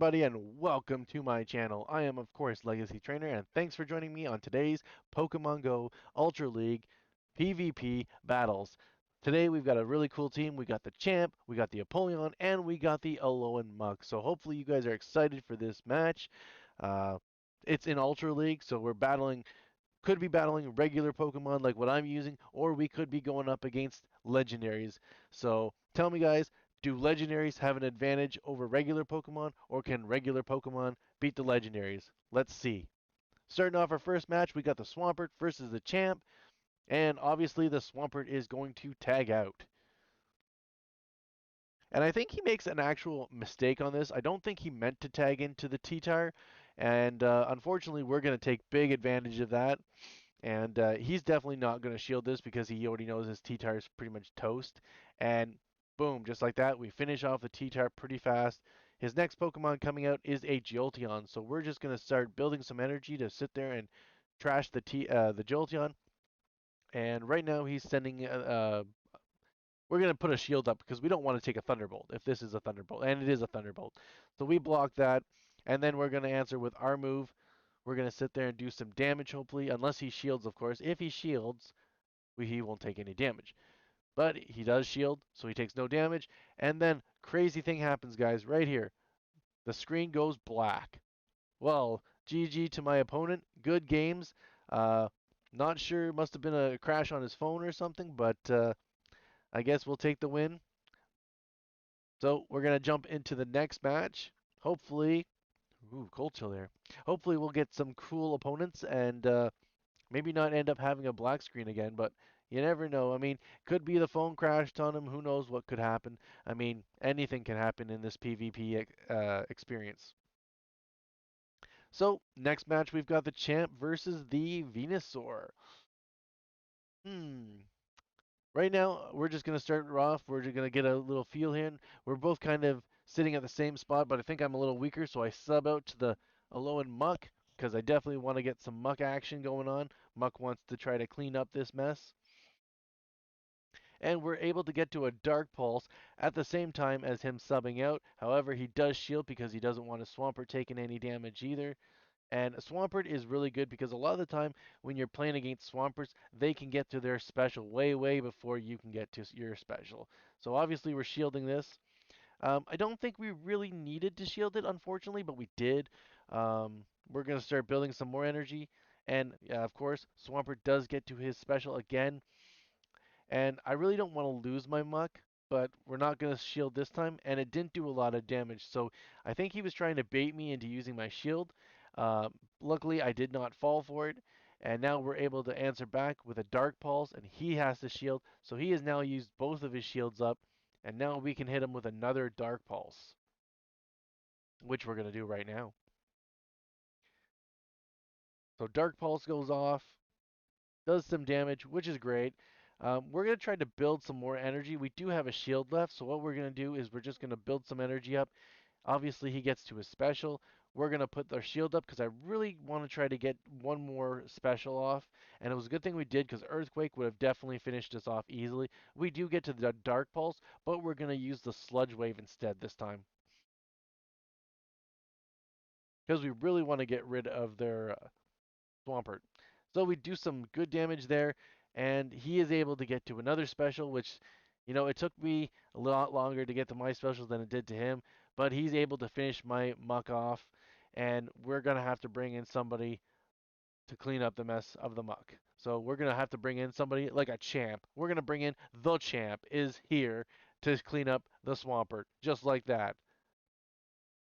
everybody, and welcome to my channel. I am, of course, Legacy Trainer, and thanks for joining me on today's Pokemon Go Ultra League PvP battles. Today, we've got a really cool team. We got the Champ, we got the Apollyon, and we got the Alolan Muk. So hopefully you guys are excited for this match. Uh, it's in Ultra League, so could be battling regular Pokemon like what I'm using, or we could be going up against legendaries. So tell me, guys, do legendaries have an advantage over regular Pokemon, or can regular Pokemon beat the legendaries? Let's see. Starting off our first match, we got the Swampert versus the Champ, and obviously the Swampert is going to tag out. And I think he makes an actual mistake on this. I don't think he meant to tag into the T-Tire, and unfortunately, we're going to take big advantage of that. And he's definitely not going to shield this because he already knows his T-Tire is pretty much toast. And boom, just like that, we finish off the T-Tire pretty fast. His next Pokemon coming out is a Jolteon, so we're just going to start building some energy to sit there and trash the Jolteon. And right now he's sending we're going to put a shield up because we don't want to take a Thunderbolt if this is a Thunderbolt, and it is a Thunderbolt. So we block that, and then we're going to answer with our move. We're going to sit there and do some damage, hopefully, unless he shields, of course. If he shields, he won't take any damage. But he does shield, so he takes no damage. And then, crazy thing happens, guys, right here. The screen goes black. Well, GG to my opponent. Good games. Uh, Not sure, must have been a crash on his phone or something, but I guess we'll take the win. So we're going to jump into the next match. Hopefully, ooh, cold chill there. Hopefully we'll get some cool opponents and maybe not end up having a black screen again, but you never know. I mean, could be the phone crashed on him. Who knows what could happen? I mean, anything can happen in this PvP experience. So, next match we've got the Champ versus the Venusaur. Hmm. Right now, we're just going to start off. We're just going to get a little feel here. We're both kind of sitting at the same spot, but I think I'm a little weaker, so I sub out to the Alolan Muk because I definitely want to get some Muk action going on. Muk wants to try to clean up this mess. And we're able to get to a Dark Pulse at the same time as him subbing out. However, he does shield because he doesn't want a Swampert taking any damage either. And Swampert is really good because a lot of the time when you're playing against Swampers, they can get to their special way, way before you can get to your special. So obviously we're shielding this. I don't think we really needed to shield it, unfortunately, but we did. We're going to start building some more energy. And of course, Swampert does get to his special again. And I really don't want to lose my Muk, but we're not going to shield this time, and it didn't do a lot of damage. So I think he was trying to bait me into using my shield. Luckily, I did not fall for it, and now we're able to answer back with a Dark Pulse, and he has to shield. So he has now used both of his shields up, and now we can hit him with another Dark Pulse, which we're going to do right now. So Dark Pulse goes off, does some damage, which is great. We're going to try to build some more energy. We do have a shield left, so what we're going to do is we're just going to build some energy up. Obviously, he gets to his special. We're going to put our shield up because I really want to try to get one more special off. And it was a good thing we did because Earthquake would have definitely finished us off easily. We do get to the Dark Pulse, but we're going to use the Sludge Wave instead this time because we really want to get rid of their Swampert. So we do some good damage there, and he is able to get to another special, which, it took me a lot longer to get to my specials than it did to him, but he's able to finish my Muk off, and we're going to have to bring in somebody to clean up the mess of the Muk. So we're going to have to bring in somebody like a Champ. We're going to bring in the Champ is here to clean up the Swampert, just like that.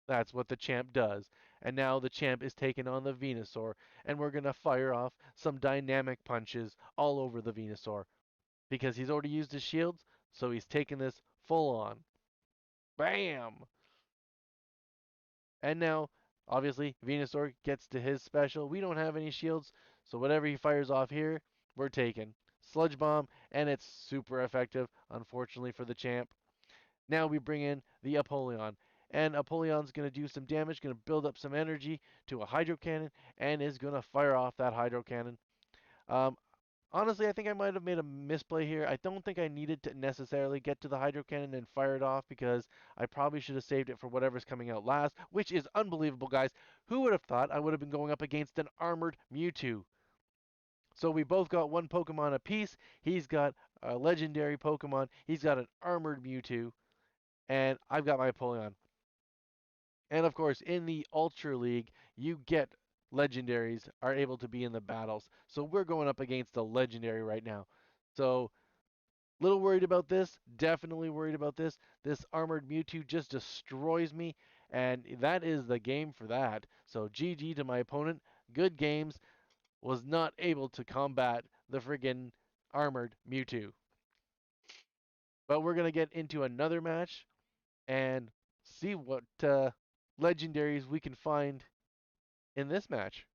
That's what the Champ does. And now the Champ is taking on the Venusaur, and we're going to fire off some dynamic punches all over the Venusaur. Because he's already used his shields, so he's taking this full on. Bam! And now, obviously, Venusaur gets to his special. We don't have any shields, so whatever he fires off here, we're taking. Sludge Bomb, and it's super effective, unfortunately for the Champ. Now we bring in the Apollyon. And Apollyon's going to do some damage, going to build up some energy to a Hydro Cannon, and is going to fire off that Hydro Cannon. Um, Honestly, I think I might have made a misplay here. I don't think I needed to necessarily get to the Hydro Cannon and fire it off because I probably should have saved it for whatever's coming out last, which is unbelievable, guys. Who would have thought I would have been going up against an armored Mewtwo? So we both got one Pokemon apiece. He's got a legendary Pokemon. He's got an armored Mewtwo, and I've got my Apollyon. And of course, in the Ultra League, you get legendaries are able to be in the battles. So we're going up against a legendary right now. So little worried about this. Definitely worried about this. This armored Mewtwo just destroys me, and that is the game for that. So GG to my opponent. Good games. Was not able to combat the friggin' armored Mewtwo. But we're gonna get into another match and see what legendaries we can find in this match.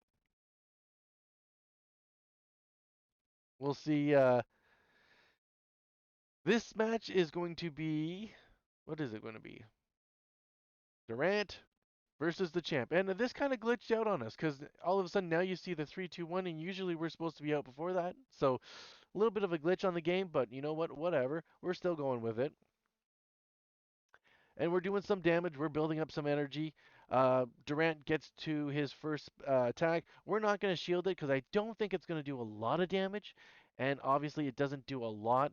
We'll see. This match is going to be, what is it going to be? Durant versus the champ. And this kind of glitched out on us because all of a sudden now you see the 3-2-1, and usually we're supposed to be out before that. So a little bit of a glitch on the game, but you know what? Whatever. We're still going with it. And we're doing some damage. We're building up some energy. Durant gets to his first attack. We're not going to shield it because I don't think it's going to do a lot of damage. And obviously, it doesn't do a lot.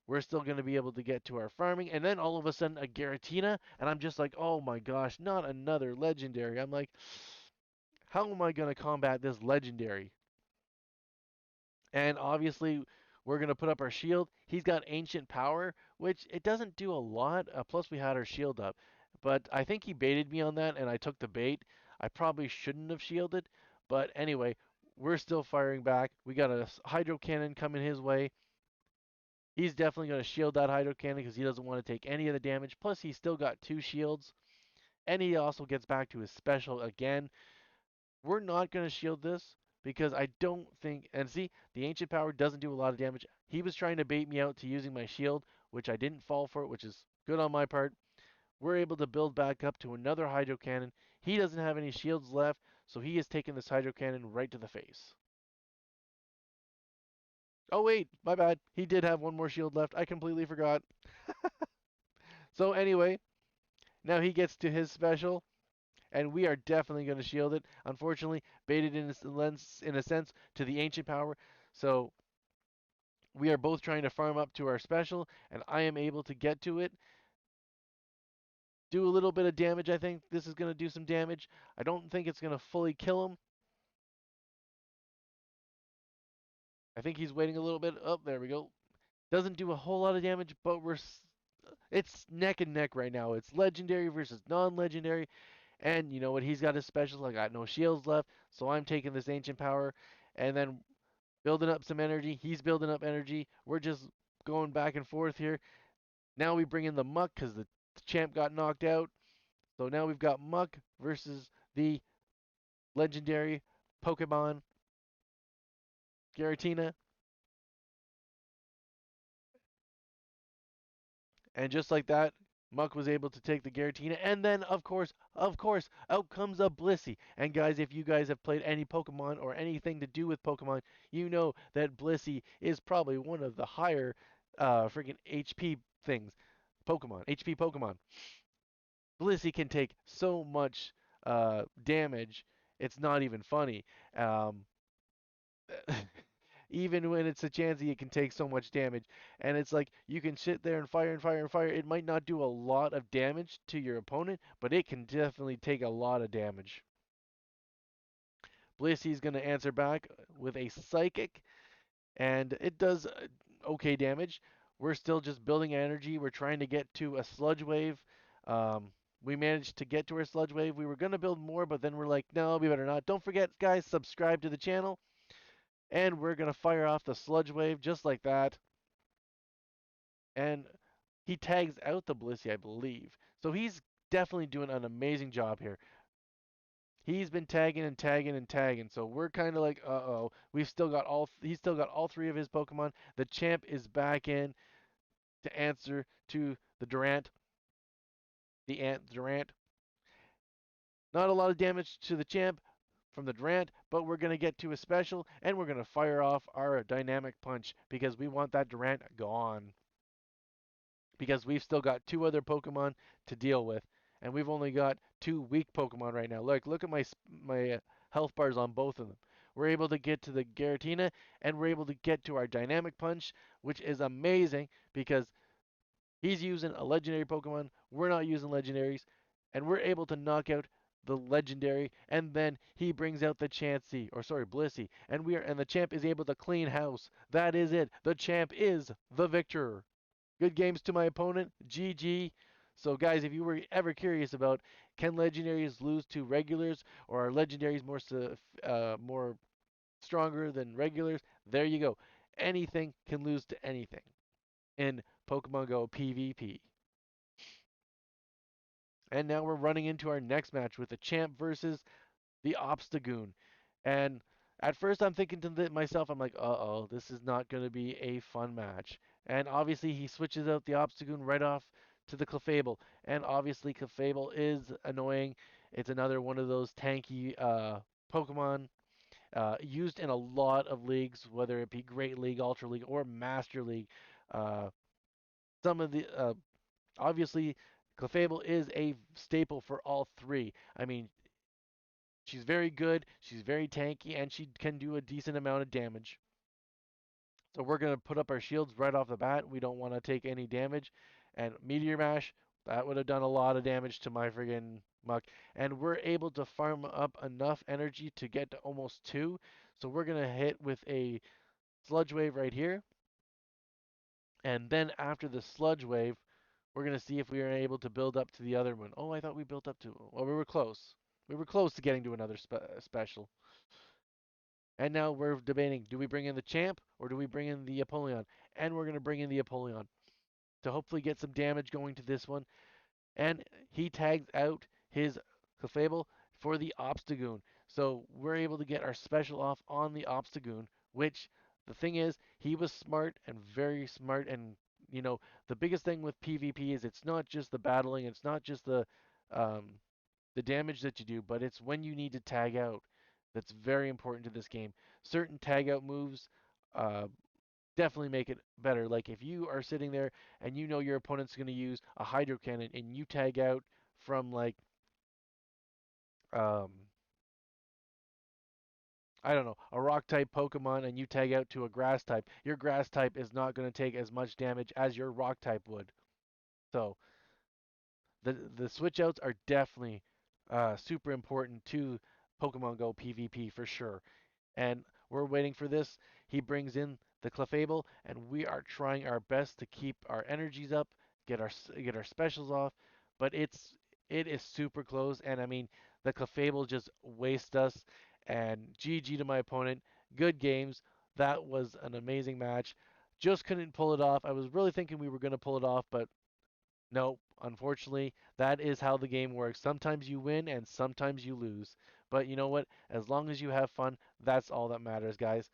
We're still going to be able to get to our farming. And then all of a sudden, a Giratina. And I'm just like, oh my gosh, not another legendary. I'm like, how am I going to combat this legendary? And obviously, we're going to put up our shield. He's got ancient power, which it doesn't do a lot. Plus, we had our shield up. But I think he baited me on that, and I took the bait. I probably shouldn't have shielded. But anyway, we're still firing back. We got a hydro cannon coming his way. He's definitely going to shield that hydro cannon because he doesn't want to take any of the damage. Plus, he's still got two shields. And he also gets back to his special again. We're not going to shield this because I don't think. And see, the ancient power doesn't do a lot of damage. He was trying to bait me out to using my shield, which I didn't fall for, which is good on my part. We're able to build back up to another hydro cannon. He doesn't have any shields left, so he is taking this hydro cannon right to the face. Oh wait, my bad. He did have one more shield left. I completely forgot. So anyway, now he gets to his special, and we are definitely going to shield it. Unfortunately, baited in a sense to the ancient power. So we are both trying to farm up to our special, and I am able to get to it. Do a little bit of damage. I think this is going to do some damage. I don't think it's going to fully kill him. I think he's waiting a little bit. Oh, there we go. Doesn't do a whole lot of damage, but it's neck and neck right now. It's legendary versus non-legendary. And you know what? He's got his specials. I got no shields left, so I'm taking this ancient power and then building up some energy. He's building up energy. We're just going back and forth here. Now we bring in the Muck because the champ got knocked out. So now we've got Muck versus the legendary Pokemon Giratina. And just like that, Muck was able to take the Giratina. And then, of course, out comes a Blissey. And guys, if you guys have played any Pokemon or anything to do with Pokemon, you know that Blissey is probably one of the higher freaking HP things. Pokemon, HP Pokemon. Blissey can take so much damage, it's not even funny. Um, even when it's a Chansey, it can take so much damage. And it's like you can sit there and fire and fire and fire. It might not do a lot of damage to your opponent, but it can definitely take a lot of damage. Blissey's going to answer back with a Psychic, and it does okay damage. We're still just building energy. We're trying to get to a Sludge Wave. We managed to get to our Sludge Wave. We were going to build more, but then we're like, no, we better not. Don't forget, guys, subscribe to the channel. And we're going to fire off the Sludge Wave just like that. And he tags out the Blissey, I believe. So he's definitely doing an amazing job here. He's been tagging and tagging and tagging. So we're kind of like, uh-oh. He's still got all three of his Pokemon. The champ is back in to answer to the Durant. The Ant Durant. Not a lot of damage to the champ, from the Durant, but we're going to get to a special and we're going to fire off our dynamic punch because we want that Durant gone. Because we've still got two other Pokemon to deal with, and we've only got two weak Pokemon right now. Look at my health bars on both of them. We're able to get to the Giratina, and we're able to get to our Dynamic Punch, which is amazing because he's using a legendary Pokemon. We're not using legendaries, and we're able to knock out the legendary, and then he brings out the Chansey, or sorry, Blissey, and the champ is able to clean house. That is it. The champ is the victor. Good games to my opponent. GG. So, guys, if you were ever curious about can legendaries lose to regulars or are legendaries more stronger than regulars, there you go. Anything can lose to anything in Pokemon Go PvP. And now we're running into our next match with the champ versus the Obstagoon. And at first, I'm thinking to myself, I'm like, uh-oh, this is not going to be a fun match. And obviously, he switches out the Obstagoon right off to the Clefable. And obviously, Clefable is annoying. It's another one of those tanky Pokemon used in a lot of leagues, whether it be Great League, Ultra League, or Master League. Uh, some of the obviously, Clefable is a staple for all three. I mean, she's very good, she's very tanky, and she can do a decent amount of damage. So we're going to put up our shields right off the bat. We don't want to take any damage. And Meteor Mash, that would have done a lot of damage to my friggin' Muck. And we're able to farm up enough energy to get to almost 2. So we're going to hit with a Sludge Wave right here. And then after the Sludge Wave, we're going to see if we are able to build up to the other one. Oh, I thought we built up to... Well, we were close. We were close to getting to another special. And now we're debating, do we bring in the champ or do we bring in the Apollyon? And we're going to bring in the Apollyon to hopefully get some damage going to this one. And he tags out his Clefable for the Obstagoon. So we're able to get our special off on the Obstagoon, which the thing is, he was smart and very smart. And, you know, the biggest thing with PvP is it's not just the battling, it's not just um, the damage that you do, but it's when you need to tag out that's very important to this game. Certain tag out moves uh, definitely make it better. Like if you are sitting there and you know your opponent's going to use a Hydro Cannon and you tag out from like um, I don't know, a rock type Pokemon and you tag out to a grass type, your grass type is not going to take as much damage as your rock type would. So the switch outs are definitely super important to Pokemon Go PvP for sure. And we're waiting for this. He brings in the Clefable, and we are trying our best to keep our energies up, get our specials off. But it is super close, and I mean the Clefable just wastes us. And GG to my opponent. Good games. That was an amazing match. Just couldn't pull it off. I was really thinking we were going to pull it off, but no, unfortunately, that is how the game works. Sometimes you win and sometimes you lose. But you know what? As long as you have fun, that's all that matters, guys.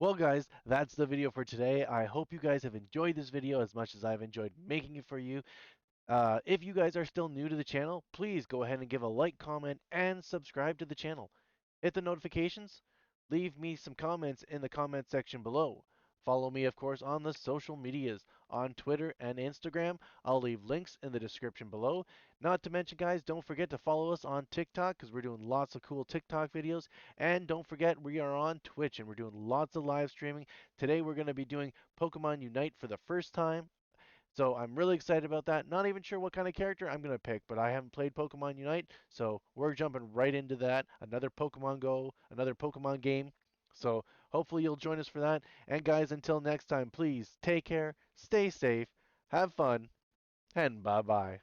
Well, guys, that's the video for today. I hope you guys have enjoyed this video as much as I've enjoyed making it for you. If you guys are still new to the channel, please go ahead and give a like, comment, and subscribe to the channel. Hit the notifications. Leave me some comments in the comment section below. Follow me, of course, on the social medias on Twitter and Instagram. I'll leave links in the description below. Not to mention, guys, don't forget to follow us on TikTok because we're doing lots of cool TikTok videos. And don't forget, we are on Twitch and we're doing lots of live streaming. Today, we're going to be doing Pokemon Unite for the first time. So I'm really excited about that. Not even sure what kind of character I'm going to pick, but I haven't played Pokemon Unite, so we're jumping right into that. Another Pokemon Go, another Pokemon game. So hopefully you'll join us for that. And guys, until next time, please take care, stay safe, have fun, and bye bye.